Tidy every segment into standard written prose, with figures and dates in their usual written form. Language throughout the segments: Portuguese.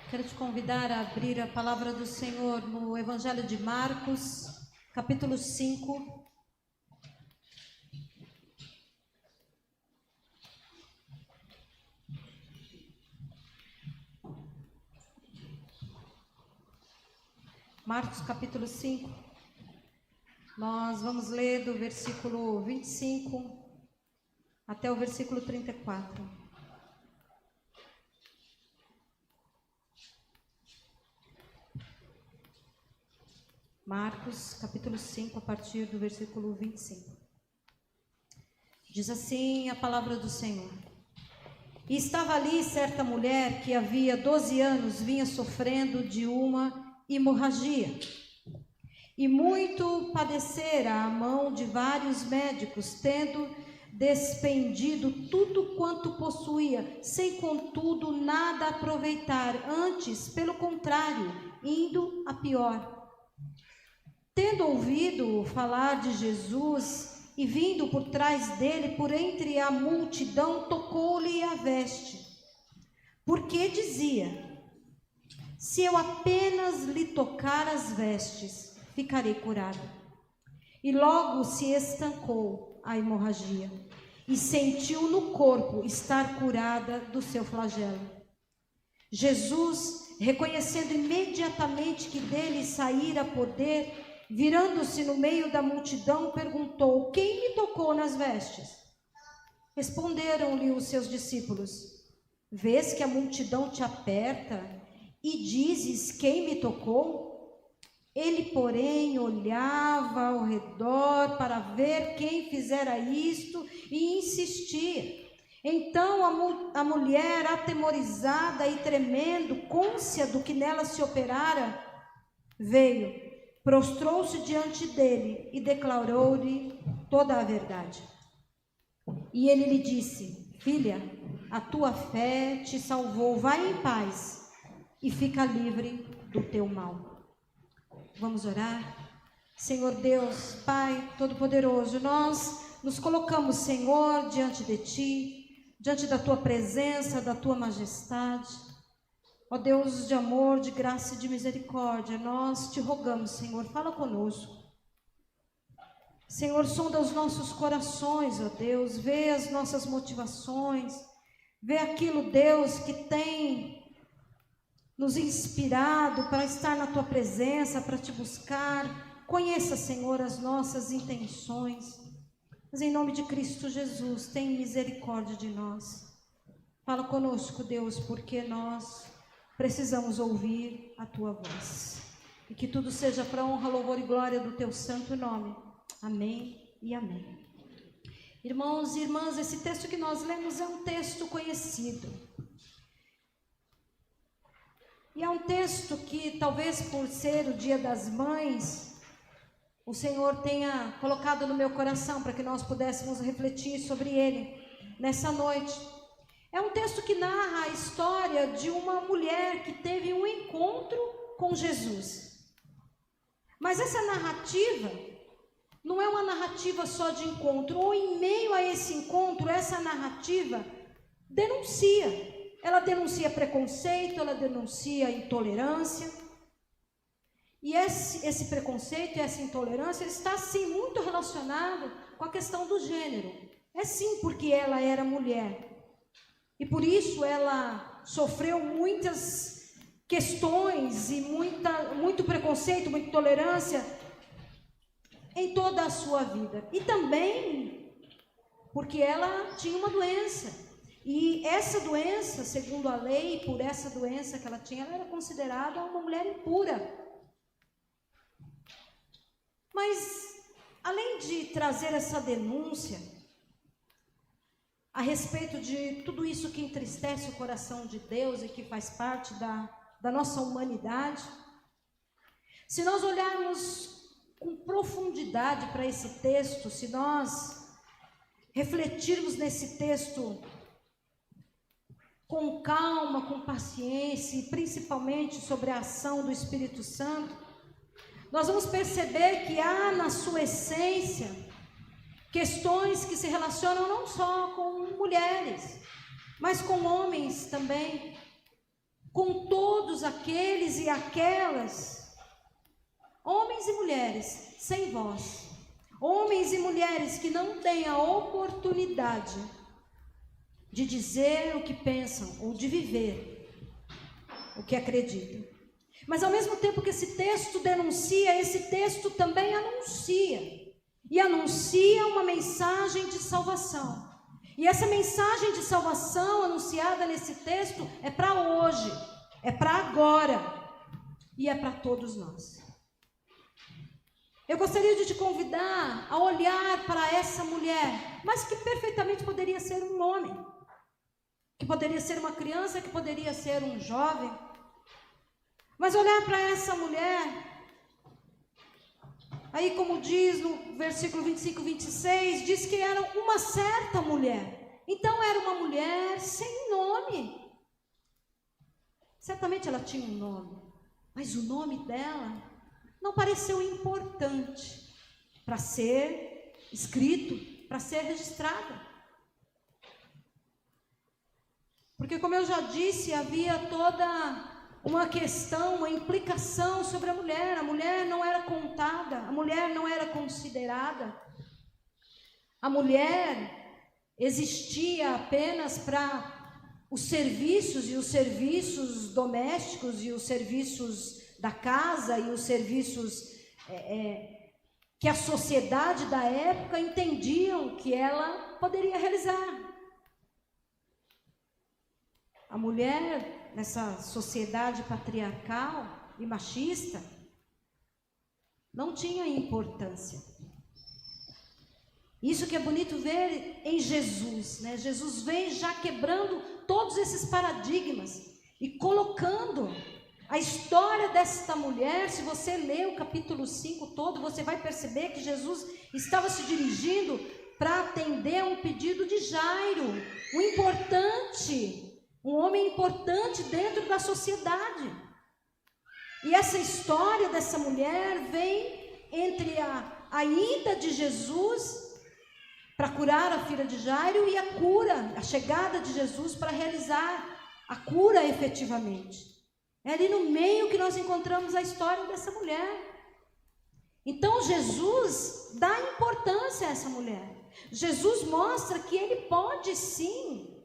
Quero te convidar a abrir a palavra do Senhor no Evangelho de Marcos, capítulo 5. Marcos, capítulo 5. Nós vamos ler do versículo 25 até o versículo 34. Marcos, capítulo 5, a partir do versículo 25. Diz assim a palavra do Senhor. E estava ali certa mulher que havia 12 anos vinha sofrendo de uma hemorragia. E muito padecera à mão de vários médicos, tendo despendido tudo quanto possuía, sem contudo nada aproveitar, antes, pelo contrário, indo a pior. Tendo ouvido falar de Jesus e vindo por trás dele, por entre a multidão, tocou-lhe a veste, porque dizia: se eu apenas lhe tocar as vestes, ficarei curado. E logo se estancou a hemorragia, e sentiu no corpo estar curada do seu flagelo. Jesus, reconhecendo imediatamente que dele saíra poder, virando-se no meio da multidão, perguntou: quem me tocou nas vestes? Responderam-lhe os seus discípulos: vês que a multidão te aperta e dizes: quem me tocou? Ele, porém, olhava ao redor para ver quem fizera isto e insistia. Então a mulher, atemorizada e tremendo, cônscia do que nela se operara, veio, prostrou-se diante dele e declarou-lhe toda a verdade. E ele lhe disse: filha, a tua fé te salvou, vai em paz e fica livre do teu mal. Vamos orar? Senhor Deus, Pai Todo-Poderoso, nós nos colocamos, Senhor, diante de Ti, diante da Tua presença, da Tua majestade. Ó Deus de amor, de graça e de misericórdia, nós te rogamos, Senhor, fala conosco. Senhor, sonda os nossos corações, ó Deus, vê as nossas motivações, vê aquilo, Deus, que tem nos inspirado para estar na Tua presença, para Te buscar. Conheça, Senhor, as nossas intenções, mas em nome de Cristo Jesus, tem misericórdia de nós. Fala conosco, Deus, porque nós precisamos ouvir a Tua voz. E que tudo seja para honra, louvor e glória do Teu santo nome. Amém e amém. Irmãos e irmãs, esse texto que nós lemos é um texto conhecido. E é um texto que, talvez por ser o Dia das Mães, o Senhor tenha colocado no meu coração para que nós pudéssemos refletir sobre ele nessa noite. É um texto que narra a história de uma mulher que teve um encontro com Jesus. Mas essa narrativa não é uma narrativa só de encontro, ou em meio a esse encontro, essa narrativa denuncia. Ela denuncia preconceito, ela denuncia intolerância. E esse preconceito e essa intolerância está sim muito relacionado com a questão do gênero. É sim, porque ela era mulher. E por isso ela sofreu muitas questões e muito preconceito, muita intolerância em toda a sua vida. E também porque ela tinha uma doença. E essa doença, segundo a lei, por essa doença que ela tinha, ela era considerada uma mulher impura. Mas, além de trazer essa denúncia a respeito de tudo isso que entristece o coração de Deus e que faz parte da nossa humanidade, se nós olharmos com profundidade para esse texto, se nós refletirmos nesse texto com calma, com paciência e principalmente sobre a ação do Espírito Santo, nós vamos perceber que há na sua essência questões que se relacionam não só com mulheres, mas com homens também. com todos aqueles e aquelas, homens e mulheres sem voz, homens e mulheres que não têm a oportunidade de dizer o que pensam ou de viver o que acreditam. Mas ao mesmo tempo que esse texto denuncia, esse texto também anuncia. E anuncia uma mensagem de salvação. E essa mensagem de salvação anunciada nesse texto é para hoje, é para agora e é para todos nós. Eu gostaria de te convidar a olhar para essa mulher, mas que perfeitamente poderia ser um homem, que poderia ser uma criança, que poderia ser um jovem, mas olhar para essa mulher. Aí, como diz no versículo 25 e 26, diz que era uma certa mulher. Então, era uma mulher sem nome. Certamente ela tinha um nome, mas o nome dela não pareceu importante para ser escrito, para ser registrado. Porque, como eu já disse, havia toda uma questão, uma implicação sobre a mulher não era contada, a mulher não era considerada. A mulher existia apenas para os serviços, e os serviços domésticos, e os serviços da casa, e os serviços que a sociedade da época entendiam que ela poderia realizar. A mulher, nessa sociedade patriarcal e machista, não tinha importância. Isso que é bonito ver em Jesus, né? Jesus vem já quebrando todos esses paradigmas e colocando a história desta mulher. Se você ler o capítulo 5 todo, você vai perceber que Jesus estava se dirigindo para atender a um pedido de Jairo, um homem importante dentro da sociedade. E essa história dessa mulher vem entre a ida de Jesus para curar a filha de Jairo e a chegada de Jesus para realizar a cura efetivamente. É ali no meio que nós encontramos a história dessa mulher. Então Jesus dá importância a essa mulher. Jesus mostra que ele pode sim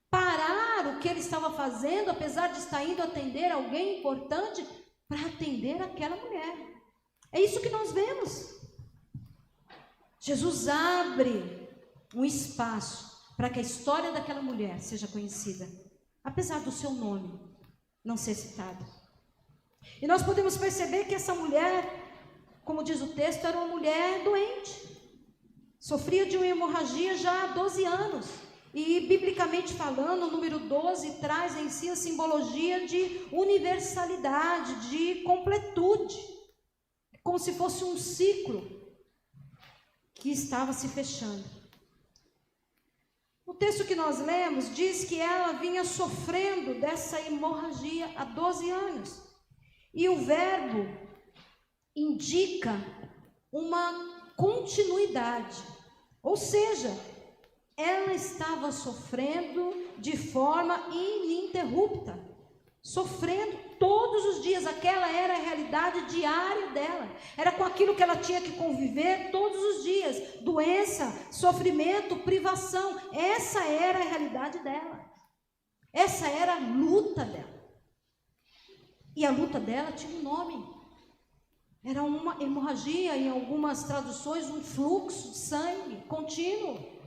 parar o que ele estava fazendo, apesar de estar indo atender alguém importante, para atender aquela mulher. É isso que nós vemos. Jesus abre um espaço para que a história daquela mulher seja conhecida, apesar do seu nome não ser citado. E nós podemos perceber que essa mulher, como diz o texto, era uma mulher doente, sofria de uma hemorragia já há 12 anos. E, biblicamente falando, o número 12 traz em si a simbologia de universalidade, de completude, como se fosse um ciclo que estava se fechando. O texto que nós lemos diz que ela vinha sofrendo dessa hemorragia há 12 anos. E o verbo indica uma continuidade, ou seja, ela estava sofrendo de forma ininterrupta, sofrendo todos os dias. Aquela era a realidade diária dela, era com aquilo que ela tinha que conviver todos os dias: doença, sofrimento, privação. Essa era a realidade dela, essa era a luta dela. E a luta dela tinha um nome, era uma hemorragia, em algumas traduções um fluxo de sangue contínuo.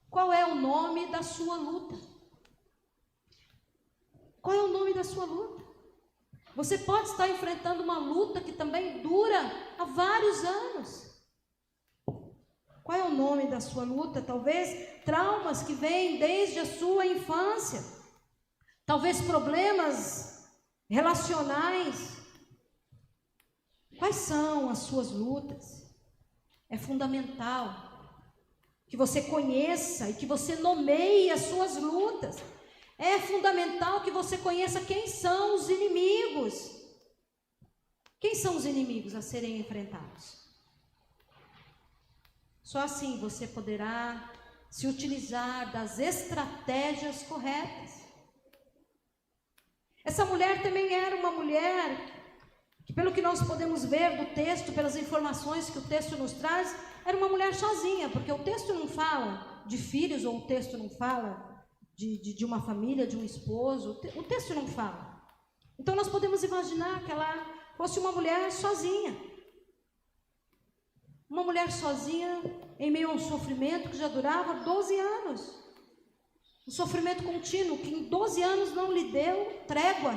Qual é o nome da sua luta? Qual é o nome da sua luta? Você pode estar enfrentando uma luta que também dura há vários anos. Qual é o nome da sua luta? Talvez traumas que vêm desde a sua infância. Talvez problemas relacionais. Quais são as suas lutas? É fundamental que você conheça e que você nomeie as suas lutas. É fundamental que você conheça quem são os inimigos. Quem são os inimigos a serem enfrentados? Só assim você poderá se utilizar das estratégias corretas. Essa mulher também era uma mulher que, pelo que nós podemos ver do texto, pelas informações que o texto nos traz, era uma mulher sozinha, porque o texto não fala de filhos, ou o texto não fala de uma família, de um esposo, o texto não fala. Então nós podemos imaginar que ela fosse uma mulher sozinha. Uma mulher sozinha em meio a um sofrimento que já durava 12 anos. Um sofrimento contínuo que em 12 anos não lhe deu trégua.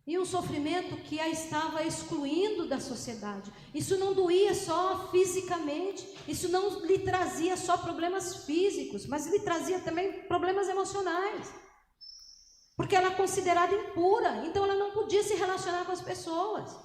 E um sofrimento que a estava excluindo da sociedade. Isso não doía só fisicamente, isso não lhe trazia só problemas físicos, mas lhe trazia também problemas emocionais. Porque ela é considerada impura, então ela não podia se relacionar com as pessoas.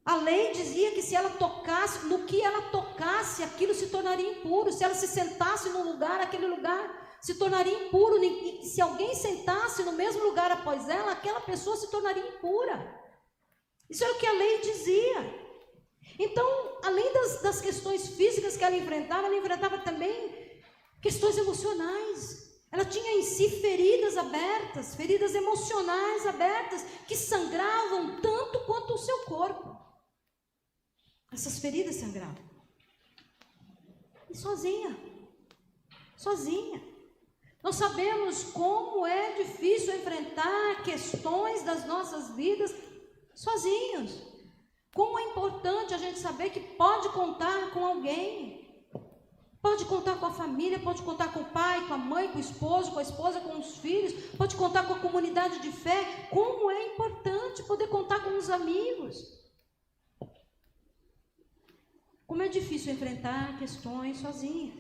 A lei dizia que se ela tocasse, no que ela tocasse, aquilo se tornaria impuro. Se ela se sentasse num lugar, aquele lugar se tornaria impuro. E se alguém sentasse no mesmo lugar após ela, aquela pessoa se tornaria impura. Isso era o que a lei dizia. Então, além das questões físicas que ela enfrentava também questões emocionais. Ela tinha em si feridas abertas, feridas emocionais abertas, que sangravam tanto quanto o seu corpo. Essas feridas sangravam. E sozinha. Nós sabemos como é difícil enfrentar questões das nossas vidas sozinhos. Como é importante a gente saber que pode contar com alguém. Pode contar com a família, pode contar com o pai, com a mãe, com o esposo, com a esposa, com os filhos. Pode contar com a comunidade de fé. Como é importante poder contar com os amigos. Como é difícil enfrentar questões sozinha.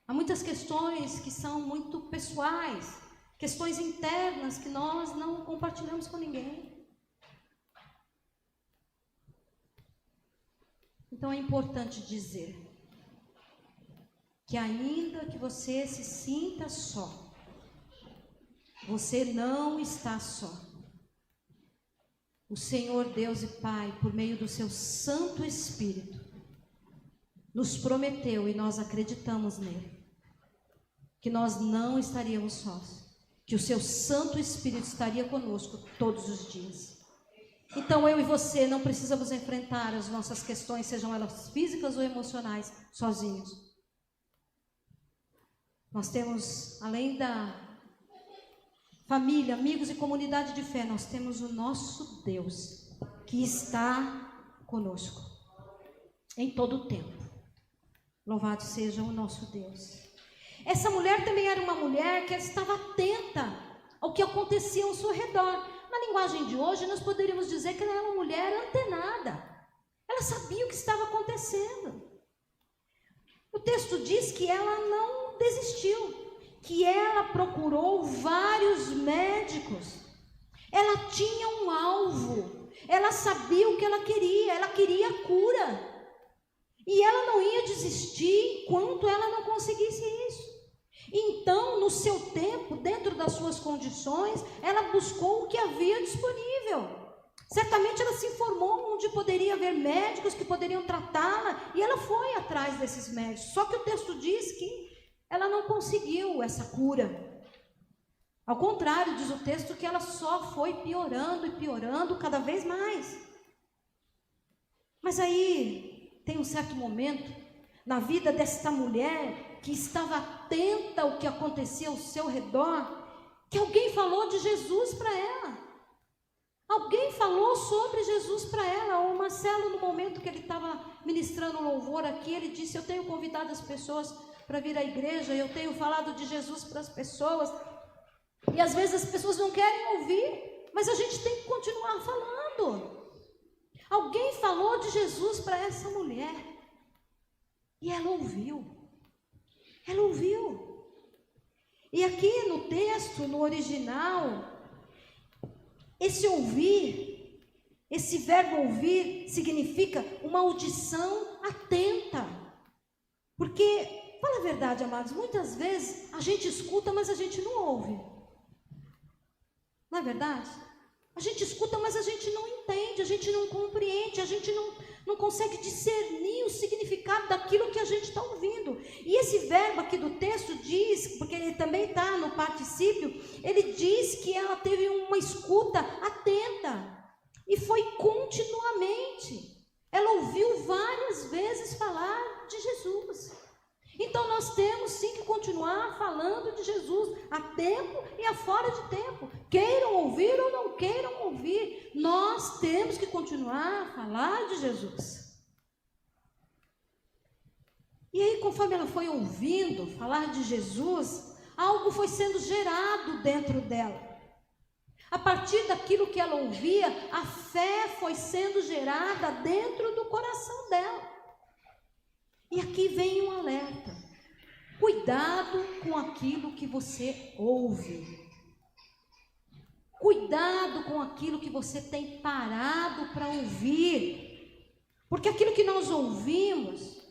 Há muitas questões que são muito pessoais, questões internas que nós não compartilhamos com ninguém. Então é importante dizer que ainda que você se sinta só, você não está só. O Senhor Deus e Pai, por meio do seu Santo Espírito, nos prometeu, e nós acreditamos nele, que nós não estaríamos sós, que o seu Santo Espírito estaria conosco todos os dias. Então eu e você não precisamos enfrentar as nossas questões, sejam elas físicas ou emocionais, sozinhos. Nós temos, além da família, amigos e comunidade de fé, nós temos o nosso Deus, que está conosco, em todo o tempo. Louvado seja o nosso Deus. Essa mulher também era uma mulher que estava atenta ao que acontecia ao seu redor. Na linguagem de hoje, nós poderíamos dizer que ela era uma mulher antenada. Ela sabia o que estava acontecendo. O texto diz que ela não desistiu, que ela procurou vários médicos. Ela tinha um alvo, ela sabia o que ela queria cura. E ela não ia desistir enquanto ela não conseguisse isso. Então, no seu tempo, dentro das suas condições, ela buscou o que havia disponível. Certamente ela se informou onde poderia haver médicos que poderiam tratá-la, e ela foi atrás desses médicos. Só que o texto diz que ela não conseguiu essa cura. Ao contrário, diz o texto que ela só foi piorando e piorando cada vez mais. Mas aí tem um certo momento na vida desta mulher que estava atenta ao que acontecia ao seu redor, que alguém falou de Jesus para ela. Alguém falou sobre Jesus para ela. O Marcelo, no momento que ele estava ministrando louvor aqui, ele disse: eu tenho convidado as pessoas para vir à igreja, eu tenho falado de Jesus para as pessoas, e às vezes as pessoas não querem ouvir, mas a gente tem que continuar falando. Alguém falou de Jesus para essa mulher, e ela ouviu. Ela ouviu. E aqui no texto, no original, esse ouvir, esse verbo ouvir, significa uma audição atenta. Porque, fala a verdade, amados, muitas vezes a gente escuta, mas a gente não ouve. Não é verdade? A gente escuta, mas a gente não entende, a gente não compreende, a gente não consegue discernir o significado daquilo que a gente está ouvindo. E esse verbo aqui do texto diz, porque ele também está no particípio, ele diz que ela teve uma escuta atenta, e foi continuamente. Ela ouviu várias vezes falar de Jesus. Então nós temos sim que continuar falando de Jesus, a tempo e a fora de tempo. Queiram ouvir ou não queiram ouvir, nós temos que continuar a falar de Jesus. E aí, conforme ela foi ouvindo falar de Jesus, algo foi sendo gerado dentro dela. A partir daquilo que ela ouvia, a fé foi sendo gerada dentro do coração dela. E aqui vem um alerta: cuidado com aquilo que você ouve, cuidado com aquilo que você tem parado para ouvir, porque aquilo que nós ouvimos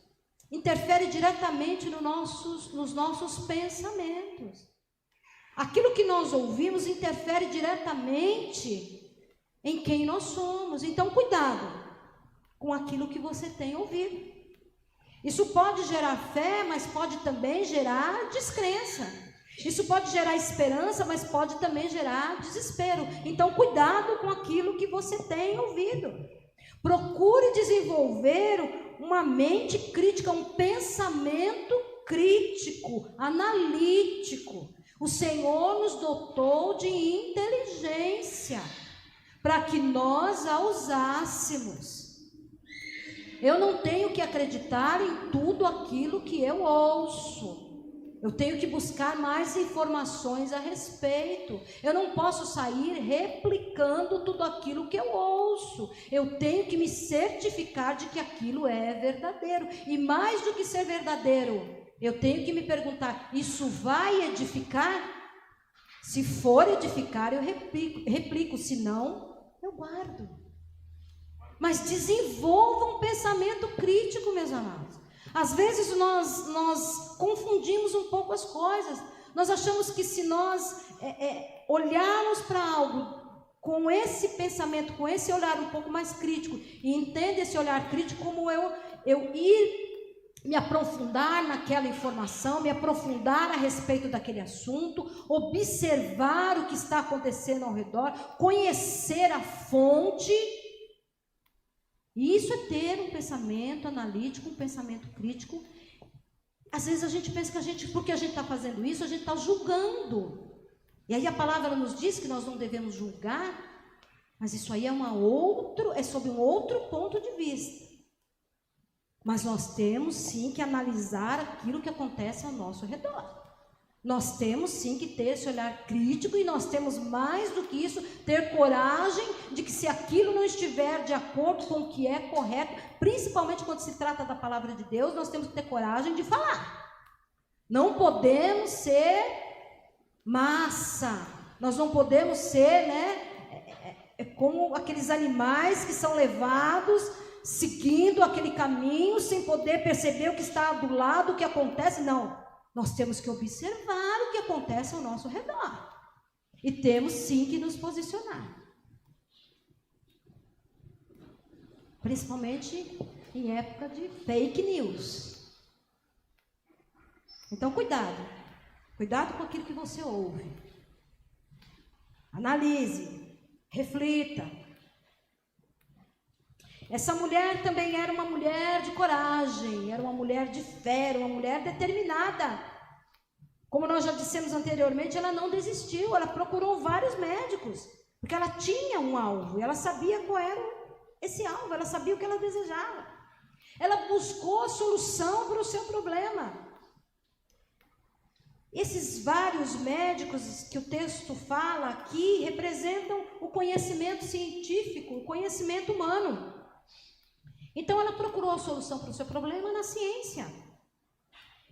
interfere diretamente nos nossos pensamentos. Aquilo que nós ouvimos interfere diretamente em quem nós somos. Então, cuidado com aquilo que você tem ouvido. Isso pode gerar fé, mas pode também gerar descrença. Isso pode gerar esperança, mas pode também gerar desespero. Então, cuidado com aquilo que você tem ouvido. Procure desenvolver uma mente crítica, um pensamento crítico, analítico. O Senhor nos dotou de inteligência para que nós a usássemos. Eu não tenho que acreditar em tudo aquilo que eu ouço. Eu tenho que buscar mais informações a respeito. Eu não posso sair replicando tudo aquilo que eu ouço. Eu tenho que me certificar de que aquilo é verdadeiro. E mais do que ser verdadeiro, eu tenho que me perguntar: isso vai edificar? Se for edificar, eu replico. Se não, eu guardo. Mas desenvolva um pensamento crítico, meus amados. Às vezes nós confundimos um pouco as coisas. Nós achamos que se nós olharmos para algo com esse pensamento, com esse olhar um pouco mais crítico, e entenda esse olhar crítico como eu ir me aprofundar naquela informação, me aprofundar a respeito daquele assunto, observar o que está acontecendo ao redor, conhecer a fonte. E isso é ter um pensamento analítico, um pensamento crítico. Às vezes a gente pensa que porque a gente está fazendo isso, a gente está julgando. E aí a palavra nos diz que nós não devemos julgar, mas isso aí é sob um outro ponto de vista. Mas nós temos sim que analisar aquilo que acontece ao nosso redor. Nós temos sim que ter esse olhar crítico, e nós temos mais do que isso, ter coragem de que se aquilo não estiver de acordo com o que é correto, principalmente quando se trata da palavra de Deus, nós temos que ter coragem de falar. Não podemos ser massa, nós não podemos ser, como aqueles animais que são levados seguindo aquele caminho sem poder perceber o que está do lado, o que acontece. Não. Nós temos que observar o que acontece ao nosso redor. E temos sim que nos posicionar. Principalmente em época de fake news. Então, cuidado. Cuidado com aquilo que você ouve. Analise. Reflita. Essa mulher também era uma mulher de coragem, era uma mulher de fé, era uma mulher determinada. Como nós já dissemos anteriormente, ela não desistiu, ela procurou vários médicos, porque ela tinha um alvo, e ela sabia qual era esse alvo, ela sabia o que ela desejava. Ela buscou a solução para o seu problema. Esses vários médicos que o texto fala aqui representam o conhecimento científico, o conhecimento humano. Então ela procurou a solução para o seu problema na ciência.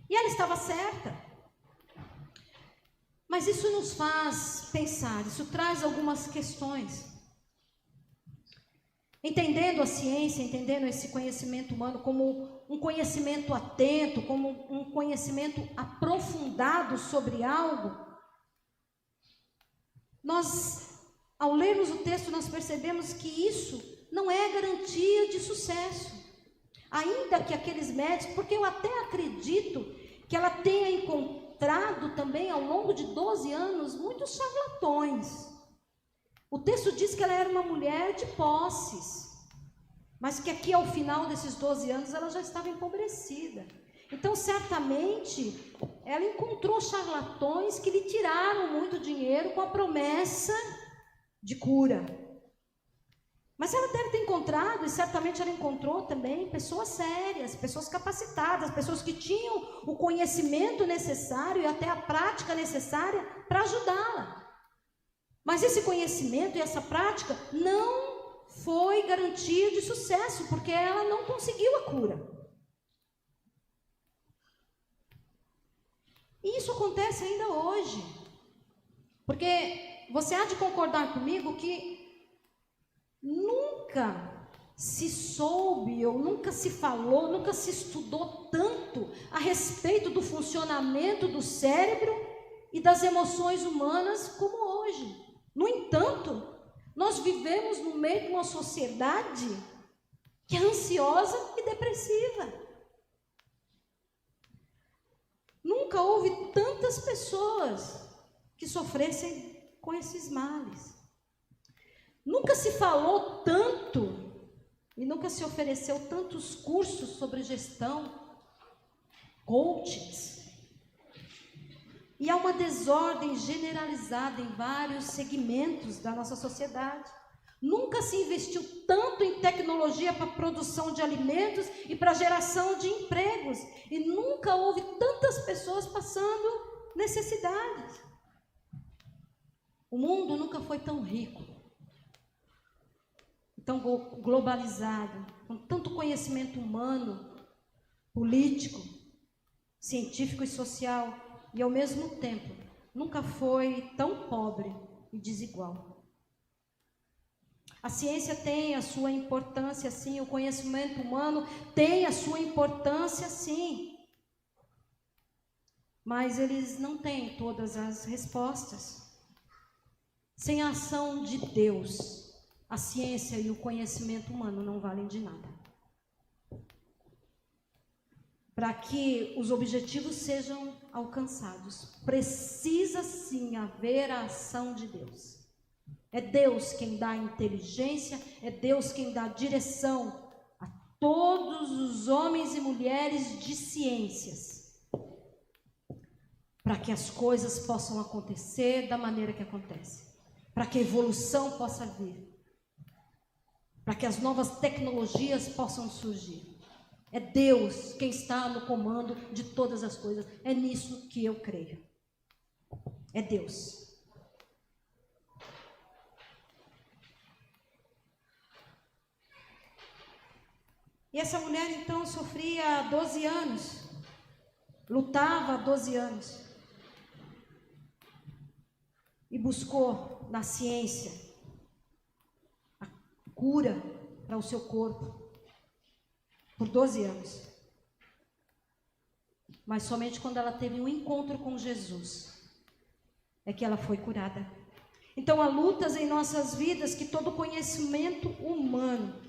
E ela estava certa. Mas isso nos faz pensar, isso traz algumas questões. Entendendo a ciência, entendendo esse conhecimento humano como um conhecimento atento, como um conhecimento aprofundado sobre algo, nós, ao lermos o texto, nós percebemos que isso não é garantia de sucesso. Ainda que aqueles médicos, porque eu até acredito que ela tenha encontrado também ao longo de 12 anos muitos charlatões. O texto diz que ela era uma mulher de posses, mas que aqui ao final desses 12 anos ela já estava empobrecida. Então certamente ela encontrou charlatões que lhe tiraram muito dinheiro com a promessa de cura. Mas ela deve ter encontrado, e certamente ela encontrou também, pessoas sérias, pessoas capacitadas, pessoas que tinham o conhecimento necessário e até a prática necessária para ajudá-la. Mas esse conhecimento e essa prática não foi garantia de sucesso, porque ela não conseguiu a cura. E isso acontece ainda hoje. Porque você há de concordar comigo que nunca se soube, ou nunca se falou, nunca se estudou tanto a respeito do funcionamento do cérebro e das emoções humanas como hoje. No entanto, nós vivemos no meio de uma sociedade que é ansiosa e depressiva. Nunca houve tantas pessoas que sofressem com esses males. Nunca se falou tanto e nunca se ofereceu tantos cursos sobre gestão, coachings. E há uma desordem generalizada em vários segmentos da nossa sociedade. Nunca se investiu tanto em tecnologia para a produção de alimentos e para a geração de empregos. E nunca houve tantas pessoas passando necessidades. O mundo nunca foi tão rico, tão globalizado, com tanto conhecimento humano, político, científico e social, e ao mesmo tempo nunca foi tão pobre e desigual. A ciência tem a sua importância, sim, o conhecimento humano tem a sua importância, sim, mas eles não têm todas as respostas. Sem a ação de Deus, a ciência e o conhecimento humano não valem de nada. Para que os objetivos sejam alcançados, precisa sim haver a ação de Deus. É Deus quem dá inteligência, é Deus quem dá direção a todos os homens e mulheres de ciências, para que as coisas possam acontecer da maneira que acontece, para que a evolução possa vir, para que as novas tecnologias possam surgir. É Deus quem está no comando de todas as coisas. É nisso que eu creio. É Deus. E essa mulher então sofria há 12 anos, lutava há 12 anos e buscou na ciência a cura para o seu corpo por 12 anos. Mas somente quando ela teve um encontro com Jesus é que ela foi curada. Então há lutas em nossas vidas que todo conhecimento humano,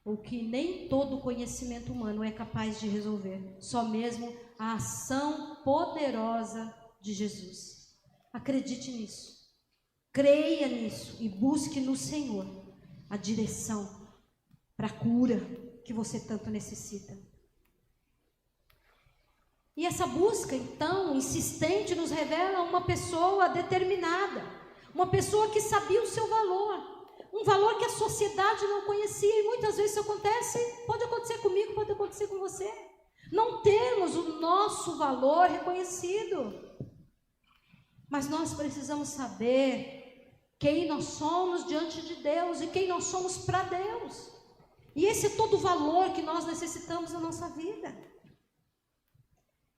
ou que nem todo conhecimento humano é capaz de resolver, só mesmo a ação poderosa de Jesus. Acredite nisso, creia nisso e busque no Senhor a direção para a cura que você tanto necessita. E essa busca, então, insistente, nos revela uma pessoa determinada, uma pessoa que sabia o seu valor, um valor que a sociedade não conhecia, e muitas vezes isso acontece, pode acontecer comigo, pode acontecer com você. Não temos o nosso valor reconhecido, mas nós precisamos saber quem nós somos diante de Deus e quem nós somos para Deus. E esse é todo o valor que nós necessitamos na nossa vida.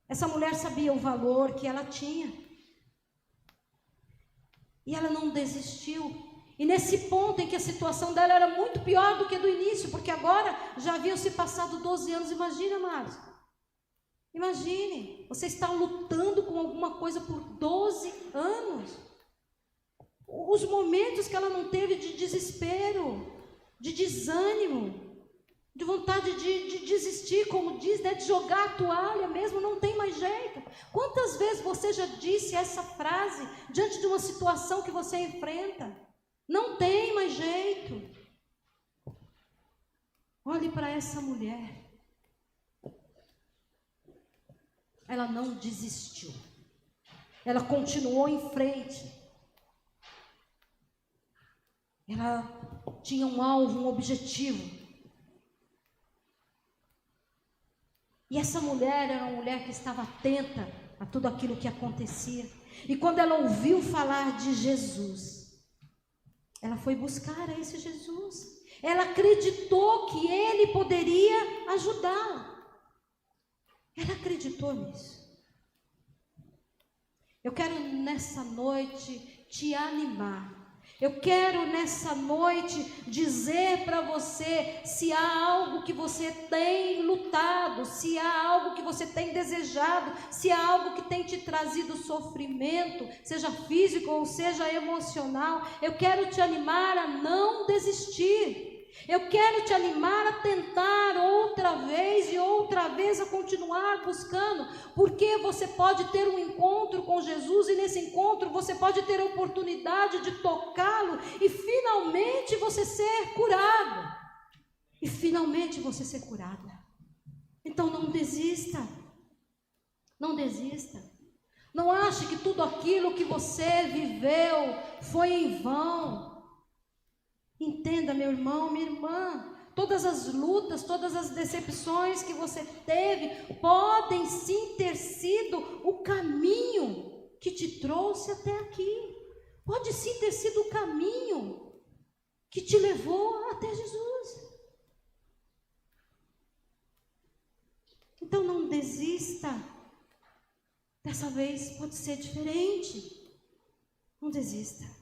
Essa mulher sabia o valor que ela tinha. E ela não desistiu. E nesse ponto em que a situação dela era muito pior do que do início, porque agora já haviam se passado 12 anos. Imagina, amados. Imagine, você está lutando com alguma coisa por 12 anos. Os momentos que ela não teve de desespero, de desânimo, de vontade de desistir, como diz, né? De jogar a toalha mesmo, não tem mais jeito. Quantas vezes você já disse essa frase diante de uma situação que você enfrenta? Não tem mais jeito. Olhe para essa mulher. Ela não desistiu. Ela continuou em frente. Ela tinha um alvo, um objetivo. E essa mulher era uma mulher que estava atenta a tudo aquilo que acontecia. E quando ela ouviu falar de Jesus, ela foi buscar a esse Jesus. Ela acreditou que ele poderia ajudá-la. Ela acreditou nisso. Eu quero nessa noite te animar. Eu quero nessa noite dizer para você, se há algo que você tem lutado, se há algo que você tem desejado, se há algo que tem te trazido sofrimento, seja físico ou seja emocional, eu quero te animar a não desistir. Eu quero te animar a tentar outra vez e outra vez a continuar buscando, porque você pode ter um encontro com Jesus e nesse encontro você pode ter a oportunidade de tocá-lo e finalmente você ser curado. E finalmente você ser curada. Então não desista. Não desista. Não ache que tudo aquilo que você viveu foi em vão. Entenda, meu irmão, minha irmã, todas as lutas, todas as decepções que você teve, podem sim ter sido o caminho que te trouxe até aqui. Pode sim ter sido o caminho que te levou até Jesus. Então não desista. Dessa vez pode ser diferente. Não desista.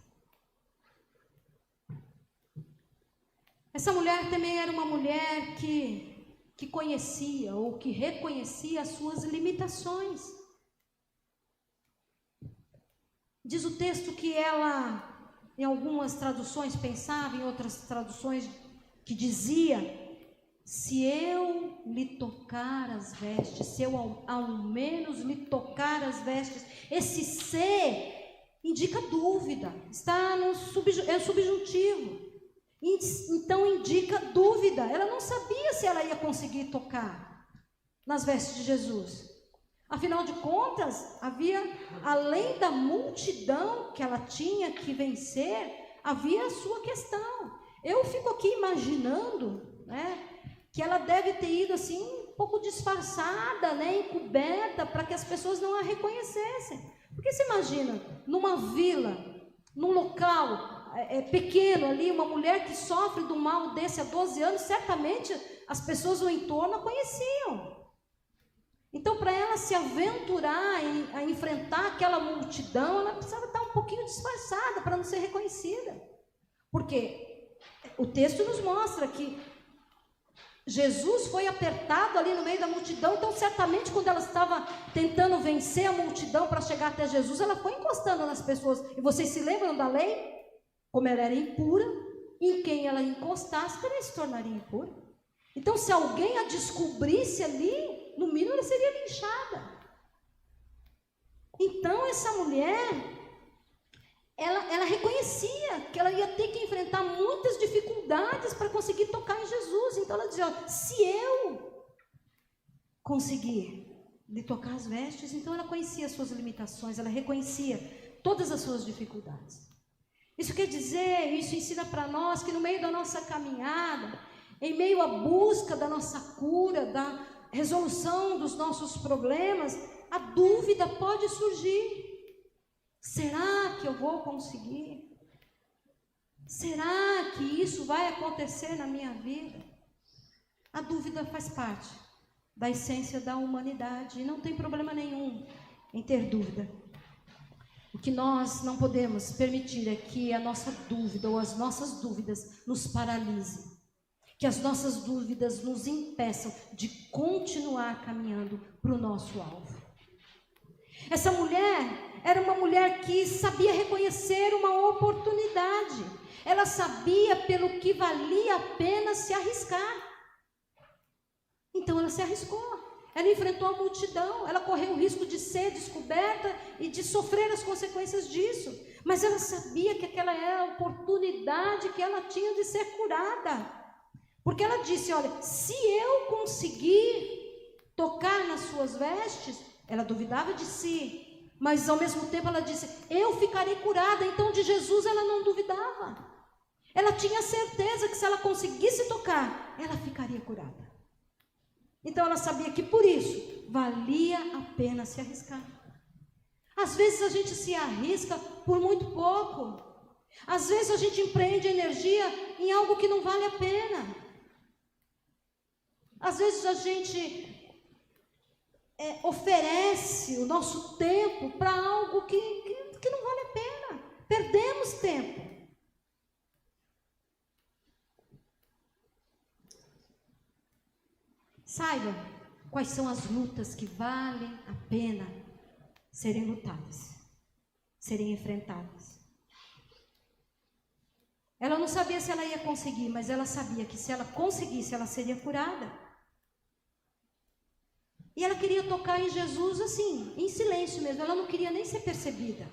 Essa mulher também era uma mulher que conhecia ou que reconhecia as suas limitações. Diz o texto que ela, em algumas traduções pensava, em outras traduções que dizia: se eu lhe tocar as vestes, se eu ao menos lhe tocar as vestes. Esse se indica dúvida, está no subjuntivo. Então indica dúvida. Ela não sabia se ela ia conseguir tocar nas vestes de Jesus. Afinal de contas, havia, além da multidão que ela tinha que vencer, havia a sua questão. Eu fico aqui imaginando, né, que ela deve ter ido assim um pouco disfarçada, né, encoberta, para que as pessoas não a reconhecessem. Porque você imagina, numa vila, num local pequeno ali, uma mulher que sofre do mal desse há 12 anos, certamente as pessoas no entorno a conheciam. Então, para ela se aventurar a enfrentar aquela multidão, ela precisava estar um pouquinho disfarçada para não ser reconhecida. Porque o texto nos mostra que Jesus foi apertado ali no meio da multidão, então certamente quando ela estava tentando vencer a multidão para chegar até Jesus, ela foi encostando nas pessoas. E vocês se lembram da lei? Como ela era impura, em quem ela encostasse também se tornaria impura. Então, se alguém a descobrisse ali, no mínimo ela seria linchada. Então, essa mulher, ela reconhecia que ela ia ter que enfrentar muitas dificuldades para conseguir tocar em Jesus. Então, ela dizia: se eu conseguir lhe tocar as vestes, então ela conhecia as suas limitações, ela reconhecia todas as suas dificuldades. Isso quer dizer, isso ensina para nós que no meio da nossa caminhada, em meio à busca da nossa cura, da resolução dos nossos problemas, a dúvida pode surgir. Será que eu vou conseguir? Será que isso vai acontecer na minha vida? A dúvida faz parte da essência da humanidade e não tem problema nenhum em ter dúvida. O que nós não podemos permitir é que a nossa dúvida ou as nossas dúvidas nos paralisem, que as nossas dúvidas nos impeçam de continuar caminhando para o nosso alvo. Essa mulher era uma mulher que sabia reconhecer uma oportunidade. Ela sabia pelo que valia a pena se arriscar. Então ela se arriscou. Ela enfrentou a multidão, ela correu o risco de ser descoberta e de sofrer as consequências disso. Mas ela sabia que aquela era a oportunidade que ela tinha de ser curada. Porque ela disse, olha, se eu conseguir tocar nas suas vestes, ela duvidava de si, mas ao mesmo tempo ela disse, eu ficarei curada. Então de Jesus ela não duvidava. Ela tinha certeza que se ela conseguisse tocar, ela ficaria curada. Então ela sabia que por isso valia a pena se arriscar. Às vezes a gente se arrisca por muito pouco. Às vezes a gente empreende energia em algo que não vale a pena. Às vezes a gente oferece o nosso tempo para algo que não vale a pena. Perdemos tempo. Saiba quais são as lutas que valem a pena serem lutadas, serem enfrentadas. Ela não sabia se ela ia conseguir, mas ela sabia que se ela conseguisse, ela seria curada. E ela queria tocar em Jesus assim, em silêncio mesmo. Ela não queria nem ser percebida,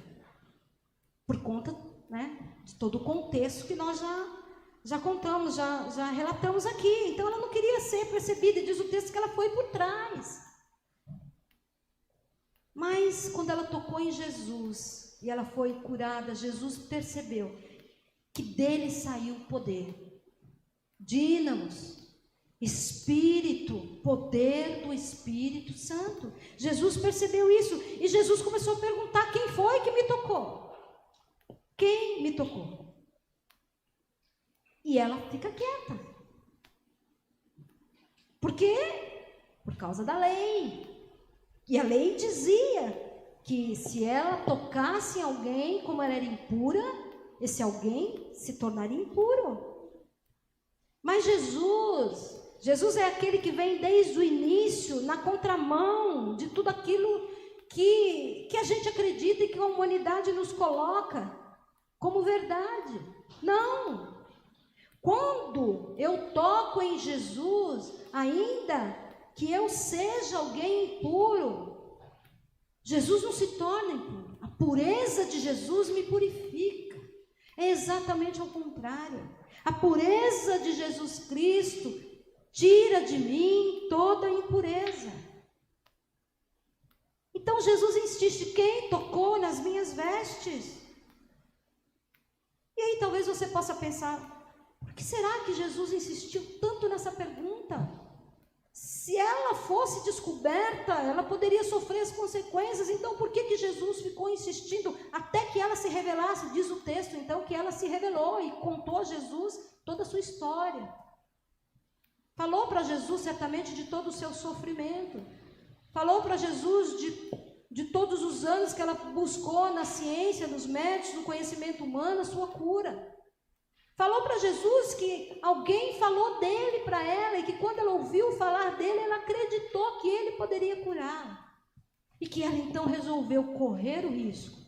por conta, né, de todo o contexto que nós já contamos, já relatamos aqui. Então ela não queria ser percebida, e diz o texto que ela foi por trás. Mas quando ela tocou em Jesus e ela foi curada, Jesus percebeu que dele saiu poder, dínamos, Espírito, poder do Espírito Santo. Jesus percebeu isso e Jesus começou a perguntar, quem foi que me tocou? Quem me tocou? E ela fica quieta. Por quê? Por causa da lei. E a lei dizia que se ela tocasse em alguém, como ela era impura, esse alguém se tornaria impuro. Mas Jesus é aquele que vem desde o início, na contramão de tudo aquilo que a gente acredita e que a humanidade nos coloca como verdade. Não! Quando eu toco em Jesus, ainda que eu seja alguém impuro, Jesus não se torna impuro. A pureza de Jesus me purifica. É exatamente ao contrário. A pureza de Jesus Cristo tira de mim toda a impureza. Então Jesus insiste, quem tocou nas minhas vestes? E aí talvez você possa pensar, por que será que Jesus insistiu tanto nessa pergunta? Se ela fosse descoberta, ela poderia sofrer as consequências. Então por que Jesus ficou insistindo até que ela se revelasse? Diz o texto então que ela se revelou e contou a Jesus toda a sua história. Falou para Jesus certamente de todo o seu sofrimento. Falou para Jesus de todos os anos que ela buscou na ciência, nos médicos, no conhecimento humano, a sua cura. Falou para Jesus que alguém falou dele para ela e que quando ela ouviu falar dele, ela acreditou que ele poderia curar. E que ela então resolveu correr o risco,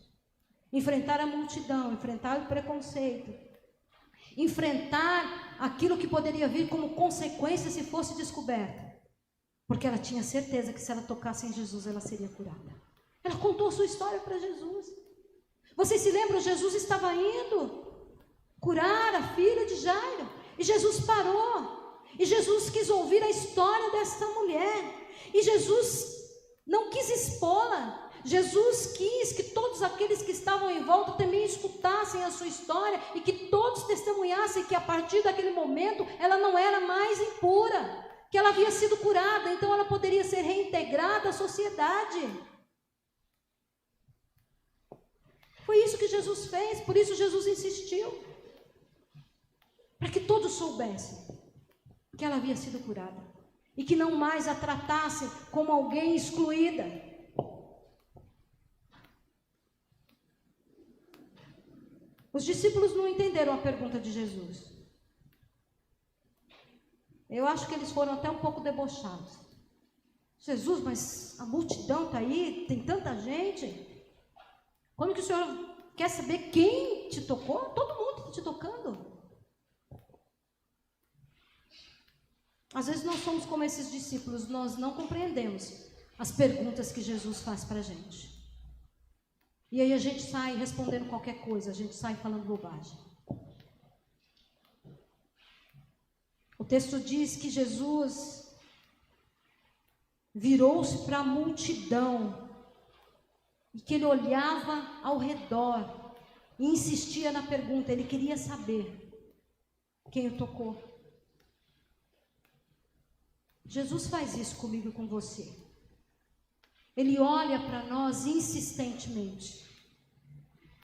enfrentar a multidão, enfrentar o preconceito, enfrentar aquilo que poderia vir como consequência se fosse descoberta. Porque ela tinha certeza que se ela tocasse em Jesus, ela seria curada. Ela contou a sua história para Jesus. Vocês se lembram? Jesus estava indo curar a filha de Jairo. E Jesus parou. E Jesus quis ouvir a história dessa mulher. E Jesus não quis expô-la. Jesus quis que todos aqueles que estavam em volta também escutassem a sua história e que todos testemunhassem que a partir daquele momento ela não era mais impura, que ela havia sido curada, então ela poderia ser reintegrada à sociedade. Foi isso que Jesus fez, por isso Jesus insistiu, para que todos soubessem que ela havia sido curada e que não mais a tratassem como alguém excluída. Os discípulos não entenderam a pergunta de Jesus. Eu acho que eles foram até um pouco debochados. Jesus, mas a multidão está aí, tem tanta gente. Como que o Senhor quer saber quem te tocou? Todo mundo está te tocando. Às vezes nós somos como esses discípulos, nós não compreendemos as perguntas que Jesus faz para a gente. E aí a gente sai respondendo qualquer coisa, a gente sai falando bobagem. O texto diz que Jesus virou-se para a multidão e que ele olhava ao redor e insistia na pergunta. Ele queria saber quem o tocou. Jesus faz isso comigo e com você. Ele olha para nós insistentemente,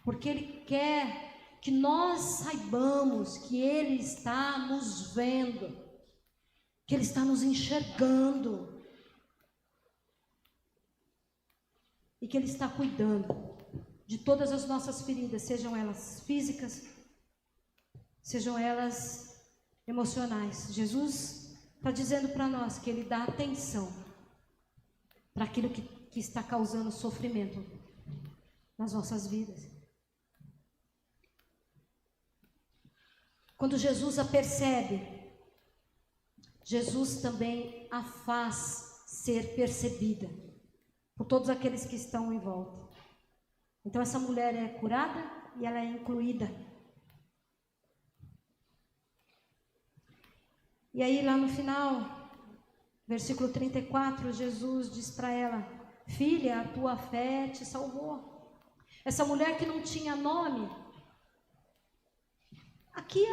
porque Ele quer que nós saibamos que Ele está nos vendo, que Ele está nos enxergando, e que Ele está cuidando de todas as nossas feridas, sejam elas físicas, sejam elas emocionais. Jesus está dizendo para nós que Ele dá atenção para aquilo que está causando sofrimento nas nossas vidas. Quando Jesus a percebe, Jesus também a faz ser percebida por todos aqueles que estão em volta. Então essa mulher é curada e ela é incluída. E aí lá no final, versículo 34, Jesus diz para ela: filha, a tua fé te salvou. Essa mulher que não tinha nome, aqui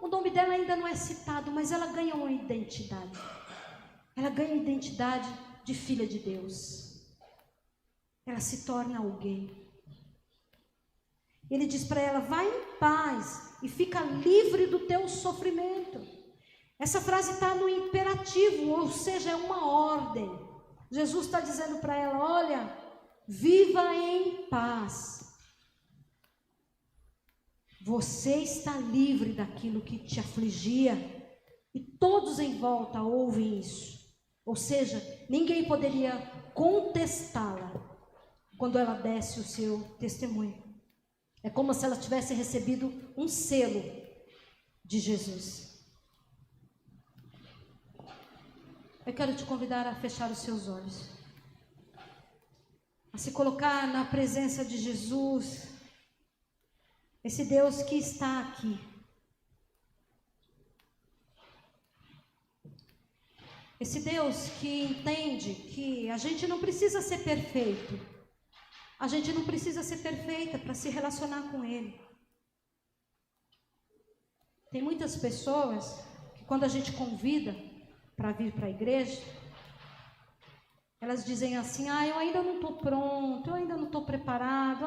o nome dela ainda não é citado, mas ela ganha uma identidade. Ela ganha a identidade de filha de Deus. Ela se torna alguém. Ele diz para ela: vai em paz e fica livre do teu sofrimento. Essa frase está no imperativo, ou seja, é uma ordem. Jesus está dizendo para ela: olha, viva em paz. Você está livre daquilo que te afligia. E todos em volta ouvem isso. Ou seja, ninguém poderia contestá-la quando ela desse o seu testemunho. É como se ela tivesse recebido um selo de Jesus. Eu quero te convidar a fechar os seus olhos, a se colocar na presença de Jesus, esse Deus que está aqui. Esse Deus que entende que a gente não precisa ser perfeito, a gente não precisa ser perfeita para se relacionar com Ele. Tem muitas pessoas que quando a gente convida para vir para a igreja, elas dizem assim: eu ainda não estou pronto, eu ainda não estou preparado,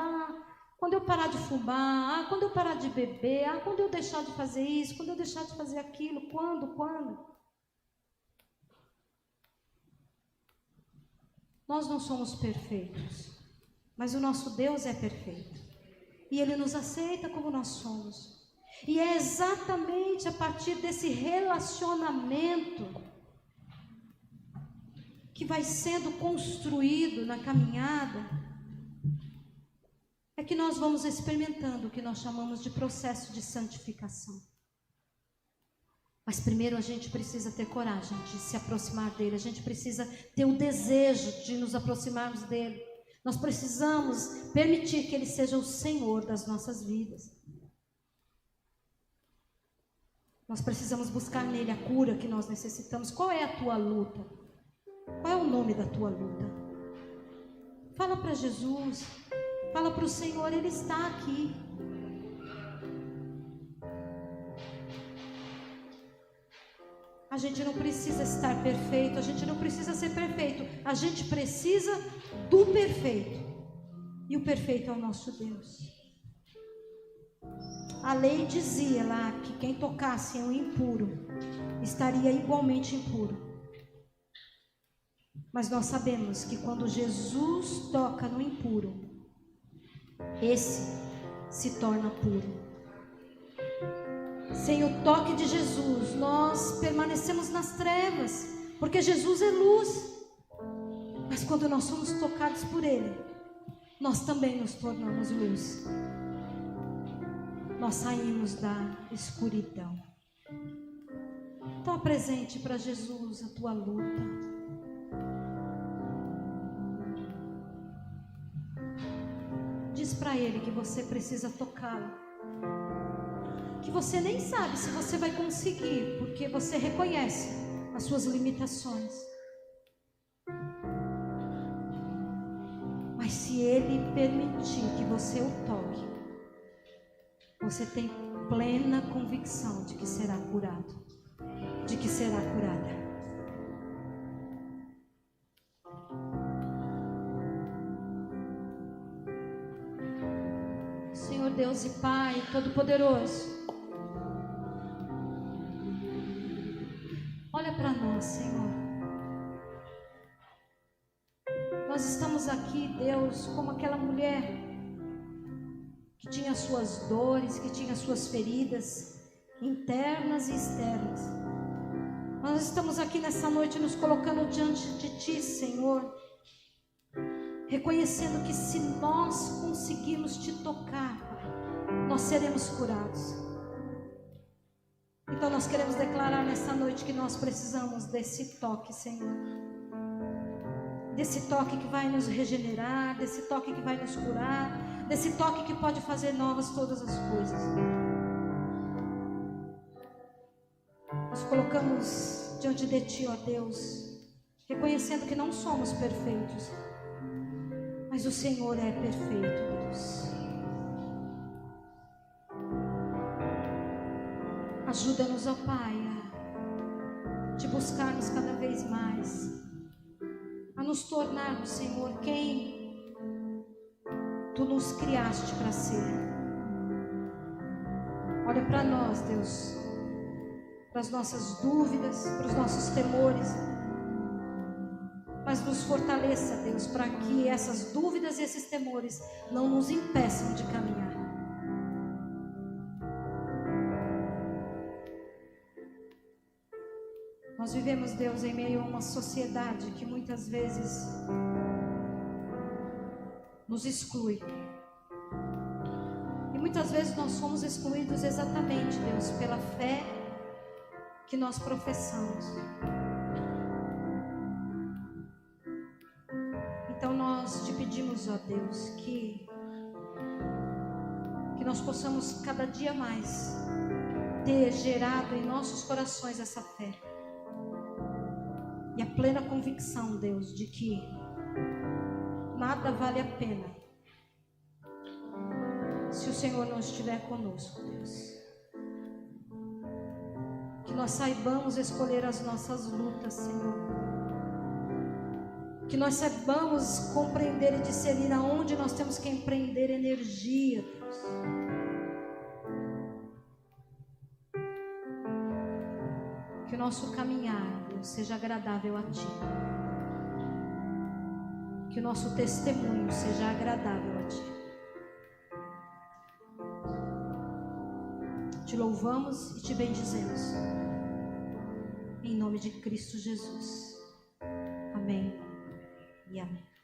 quando eu parar de fumar, quando eu parar de beber, quando eu deixar de fazer isso, quando eu deixar de fazer aquilo, quando? Nós não somos perfeitos, mas o nosso Deus é perfeito, e Ele nos aceita como nós somos, e é exatamente a partir desse relacionamento que vai sendo construído na caminhada, é que nós vamos experimentando o que nós chamamos de processo de santificação. Mas primeiro a gente precisa ter coragem de se aproximar dele, a gente precisa ter o desejo de nos aproximarmos dele. Nós precisamos permitir que ele seja o Senhor das nossas vidas. Nós precisamos buscar nele a cura que nós necessitamos. Qual é a tua luta? Qual é o nome da tua luta? Fala para Jesus, fala para o Senhor, Ele está aqui. A gente não precisa estar perfeito, a gente não precisa ser perfeito, a gente precisa do perfeito. E o perfeito é o nosso Deus. A lei dizia lá que quem tocasse em um impuro estaria igualmente impuro. Mas nós sabemos que quando Jesus toca no impuro, esse se torna puro. Sem o toque de Jesus, nós permanecemos nas trevas, porque Jesus é luz. Mas quando nós somos tocados por Ele, nós também nos tornamos luz. Nós saímos da escuridão. Então apresente para Jesus a tua luta. Diz para Ele que você precisa tocá-lo, que você nem sabe se você vai conseguir, porque você reconhece as suas limitações. Mas se Ele permitir que você o toque, você tem plena convicção de que será curado, de que será curada. Senhor Deus e Pai Todo-Poderoso, olha para nós, Senhor. Nós estamos aqui, Deus, como aquela mulher que tinha suas dores, que tinha suas feridas internas e externas. Nós estamos aqui nessa noite nos colocando diante de Ti, Senhor, reconhecendo que se nós conseguirmos Te tocar, Pai, nós seremos curados. Então nós queremos declarar nessa noite que nós precisamos desse toque, Senhor. Desse toque que vai nos regenerar, desse toque que vai nos curar, desse toque que pode fazer novas todas as coisas. Nos colocamos diante de Ti, ó Deus, reconhecendo que não somos perfeitos, mas o Senhor é perfeito, Deus. Ajuda-nos, ó Pai, a Te buscarmos cada vez mais, a nos tornarmos, Senhor, quem Tu nos criaste para ser. Olha para nós, Deus, para as nossas dúvidas, para os nossos temores, mas nos fortaleça, Deus, para que essas dúvidas e esses temores não nos impeçam de caminhar. Nós vivemos, Deus, em meio a uma sociedade que muitas vezes nos exclui. E muitas vezes nós somos excluídos exatamente, Deus, pela fé que nós professamos. Então nós Te pedimos, ó Deus, que nós possamos cada dia mais ter gerado em nossos corações essa fé. E a plena convicção, Deus, de que nada vale a pena se o Senhor não estiver conosco, Deus. Que nós saibamos escolher as nossas lutas, Senhor. Que nós saibamos compreender e discernir aonde nós temos que empreender energia, Deus. Que o nosso caminhar, Deus, seja agradável a Ti. Que o nosso testemunho seja agradável a Ti. Te louvamos e Te bendizemos. Em nome de Cristo Jesus. Amém e amém.